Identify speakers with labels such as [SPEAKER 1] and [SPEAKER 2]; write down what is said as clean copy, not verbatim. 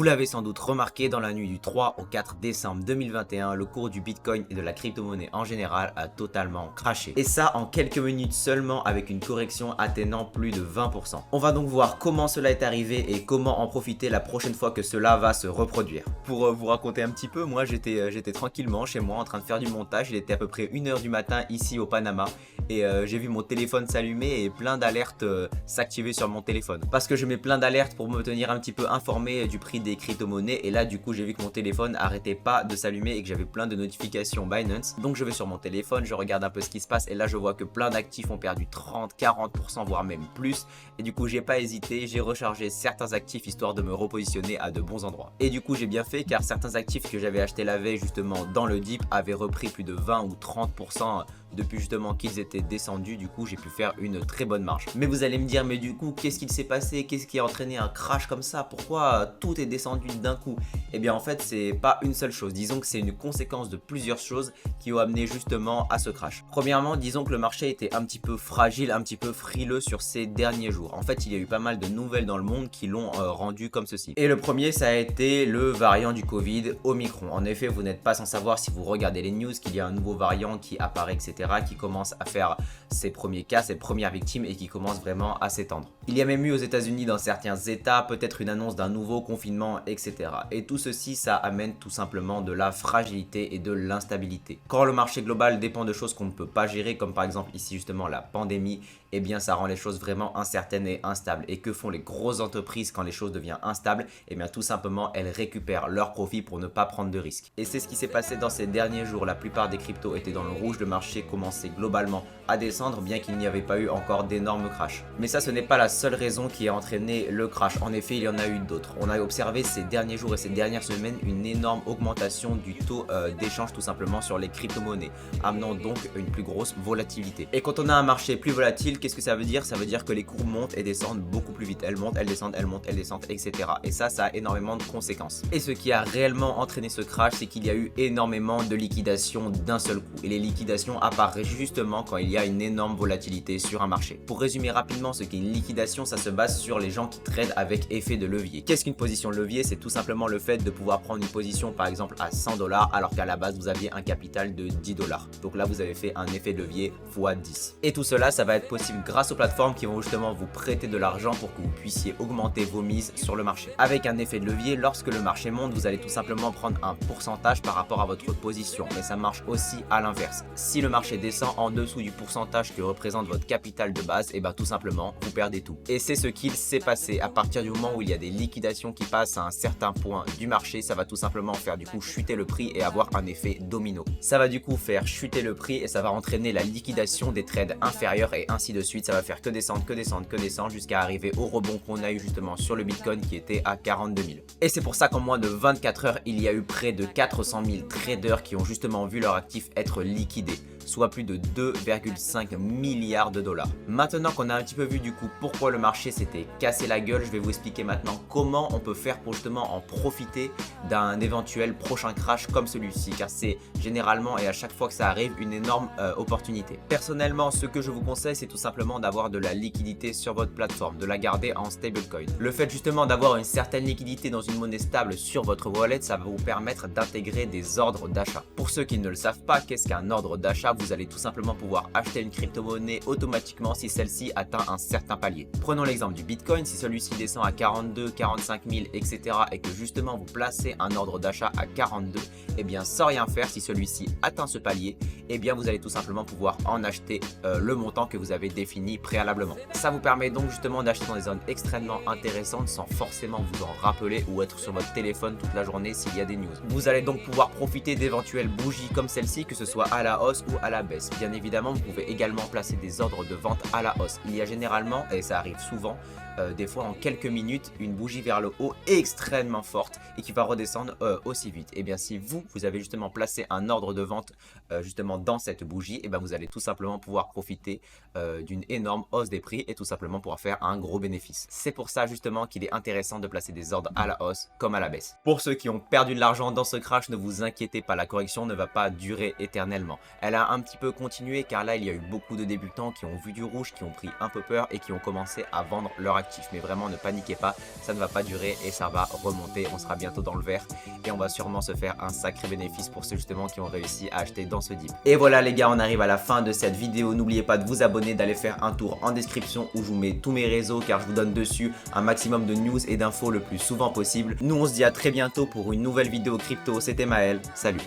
[SPEAKER 1] Vous l'avez sans doute remarqué, dans la nuit du 3 au 4 décembre 2021, le cours du Bitcoin et de la crypto-monnaie en général a totalement crashé. Et ça en quelques minutes seulement, avec une correction atteignant plus de 20%. On va donc voir comment cela est arrivé et comment en profiter la prochaine fois que cela va se reproduire. Pour vous raconter un petit peu, moi j'étais tranquillement chez moi en train de faire du montage. Il était à peu près 1h du matin ici au Panama et j'ai vu mon téléphone s'allumer et plein d'alertes s'activer sur mon téléphone. Parce que je mets plein d'alertes pour me tenir un petit peu informé du prix des crypto-monnaies, et là du coup j'ai vu que mon téléphone arrêtait pas de s'allumer et que j'avais plein de notifications Binance. Donc je vais sur mon téléphone, je regarde un peu ce qui se passe et là je vois que plein d'actifs ont perdu 30-40% voire même plus, et du coup j'ai pas hésité, j'ai rechargé certains actifs histoire de me repositionner à de bons endroits. Et du coup j'ai bien fait, car certains actifs que j'avais achetés la veille justement dans le dip avaient repris plus de 20 ou 30% depuis justement qu'ils étaient descendus. Du coup j'ai pu faire une très bonne marge. Mais vous allez me dire, mais du coup qu'est-ce qu'il s'est passé, qu'est-ce qui a entraîné un crash comme ça, pourquoi tout est descendu d'un coup? Et bien en fait c'est pas une seule chose, disons que c'est une conséquence de plusieurs choses qui ont amené justement à ce crash. Premièrement, disons que le marché était un petit peu fragile, un petit peu frileux sur ces derniers jours. En fait il y a eu pas mal de nouvelles dans le monde qui l'ont rendu comme ceci. Et le premier, ça a été le variant du Covid, Omicron. En effet, vous n'êtes pas sans savoir si vous regardez les news qu'il y a un nouveau variant qui apparaît, etc., qui commence à faire ses premiers cas, ses premières victimes et qui commence vraiment à s'étendre. Il y a même eu aux États-Unis, dans certains États, peut-être une annonce d'un nouveau confinement, etc. Et tout ceci, ça amène tout simplement de la fragilité et de l'instabilité. Quand le marché global dépend de choses qu'on ne peut pas gérer, comme par exemple ici justement la pandémie, eh bien ça rend les choses vraiment incertaines et instables. Et que font les grosses entreprises quand les choses deviennent instables? Eh bien tout simplement, elles récupèrent leurs profits pour ne pas prendre de risques. Et c'est ce qui s'est passé dans ces derniers jours. La plupart des cryptos étaient dans le rouge, le marché commençait globalement à descendre, bien qu'il n'y avait pas eu encore d'énormes crashs. Mais ça, ce n'est pas la seule raison qui a entraîné le crash. En effet, il y en a eu d'autres. On a observé ces derniers jours et ces dernières semaines une énorme augmentation du taux d'échange tout simplement sur les crypto-monnaies, amenant donc une plus grosse volatilité. Et quand on a un marché plus volatile, qu'est-ce que ça veut dire? Ça veut dire que les cours montent et descendent beaucoup plus vite. Elles montent, elles descendent, elles montent, elles descendent, etc. Et ça a énormément de conséquences. Et ce qui a réellement entraîné ce crash, c'est qu'il y a eu énormément de liquidations d'un seul coup. Et les liquidations apparaissent justement quand il y a une énorme volatilité sur un marché. Pour résumer rapidement ce qu'est une liquidation, ça se base sur les gens qui tradent avec effet de levier. Qu'est-ce qu'une position levier? C'est tout simplement le fait de pouvoir prendre une position par exemple à 100$ alors qu'à la base vous aviez un capital de 10$. Donc là vous avez fait un effet de levier x 10. Et tout cela, ça va être possible grâce aux plateformes qui vont justement vous prêter de l'argent pour que vous puissiez augmenter vos mises sur le marché. Avec un effet de levier, lorsque le marché monte, vous allez tout simplement prendre un pourcentage par rapport à votre position. Mais ça marche aussi à l'inverse. Si le marché descend en dessous du pourcentage que représente votre capital de base, et bien tout simplement vous perdez tout. Et c'est ce qu'il s'est passé. À partir du moment où il y a des liquidations qui passent à un certain point du marché, ça va tout simplement faire du coup chuter le prix et avoir un effet domino. Ça va du coup faire chuter le prix et ça va entraîner la liquidation des trades inférieurs et ainsi de suite. Ça va faire que descendre, que descendre, que descendre jusqu'à arriver au rebond qu'on a eu justement sur le Bitcoin qui était à 42 000. Et c'est pour ça qu'en moins de 24 heures, il y a eu près de 400 000 traders qui ont justement vu leur actif être liquidé, soit plus de 2,5 milliards de dollars. Maintenant qu'on a un petit peu vu du coup pourquoi le marché s'était cassé la gueule, je vais vous expliquer maintenant comment on peut faire pour justement en profiter d'un éventuel prochain crash comme celui-ci, car c'est généralement et à chaque fois que ça arrive une énorme opportunité. Personnellement, ce que je vous conseille, c'est tout simplement d'avoir de la liquidité sur votre plateforme, de la garder en stablecoin. Le fait justement d'avoir une certaine liquidité dans une monnaie stable sur votre wallet, ça va vous permettre d'intégrer des ordres d'achat. Pour ceux qui ne le savent pas, qu'est-ce qu'un ordre d'achat? Vous allez tout simplement pouvoir acheter une crypto-monnaie automatiquement si celle-ci atteint un certain palier. Prenons l'exemple du Bitcoin, si celui-ci descend à 42, 45 000, etc. et que justement vous placez un ordre d'achat à 42, et bien sans rien faire, si celui-ci atteint ce palier, et bien vous allez tout simplement pouvoir en acheter le montant que vous avez défini préalablement. Ça vous permet donc justement d'acheter dans des zones extrêmement intéressantes sans forcément vous en rappeler ou être sur votre téléphone toute la journée s'il y a des news. Vous allez donc pouvoir profiter d'éventuelles bougies comme celle-ci, que ce soit à la hausse ou à la baisse. Bien évidemment, vous pouvez également placer des ordres de vente à la hausse. Il y a généralement, et ça arrive souvent, des fois en quelques minutes, une bougie vers le haut extrêmement forte et qui va redescendre aussi vite. Et bien si vous avez justement placé un ordre de vente justement dans cette bougie, et bien vous allez tout simplement pouvoir profiter d'une énorme hausse des prix et tout simplement pouvoir faire un gros bénéfice. C'est pour ça justement qu'il est intéressant de placer des ordres à la hausse comme à la baisse. Pour ceux qui ont perdu de l'argent dans ce crash, ne vous inquiétez pas, la correction ne va pas durer éternellement. Elle a un petit peu continué car là il y a eu beaucoup de débutants qui ont vu du rouge, qui ont pris un peu peur et qui ont commencé à vendre leur actifs. Mais vraiment, ne paniquez pas, ça ne va pas durer et ça va remonter. On sera bientôt dans le vert et on va sûrement se faire un sacré bénéfice pour ceux justement qui ont réussi à acheter dans ce dip. Et voilà les gars, on arrive à la fin de cette vidéo. N'oubliez pas de vous abonner, d'aller faire un tour en description où je vous mets tous mes réseaux car je vous donne dessus un maximum de news et d'infos le plus souvent possible. Nous on se dit à très bientôt pour une nouvelle vidéo crypto. C'était Maël, salut.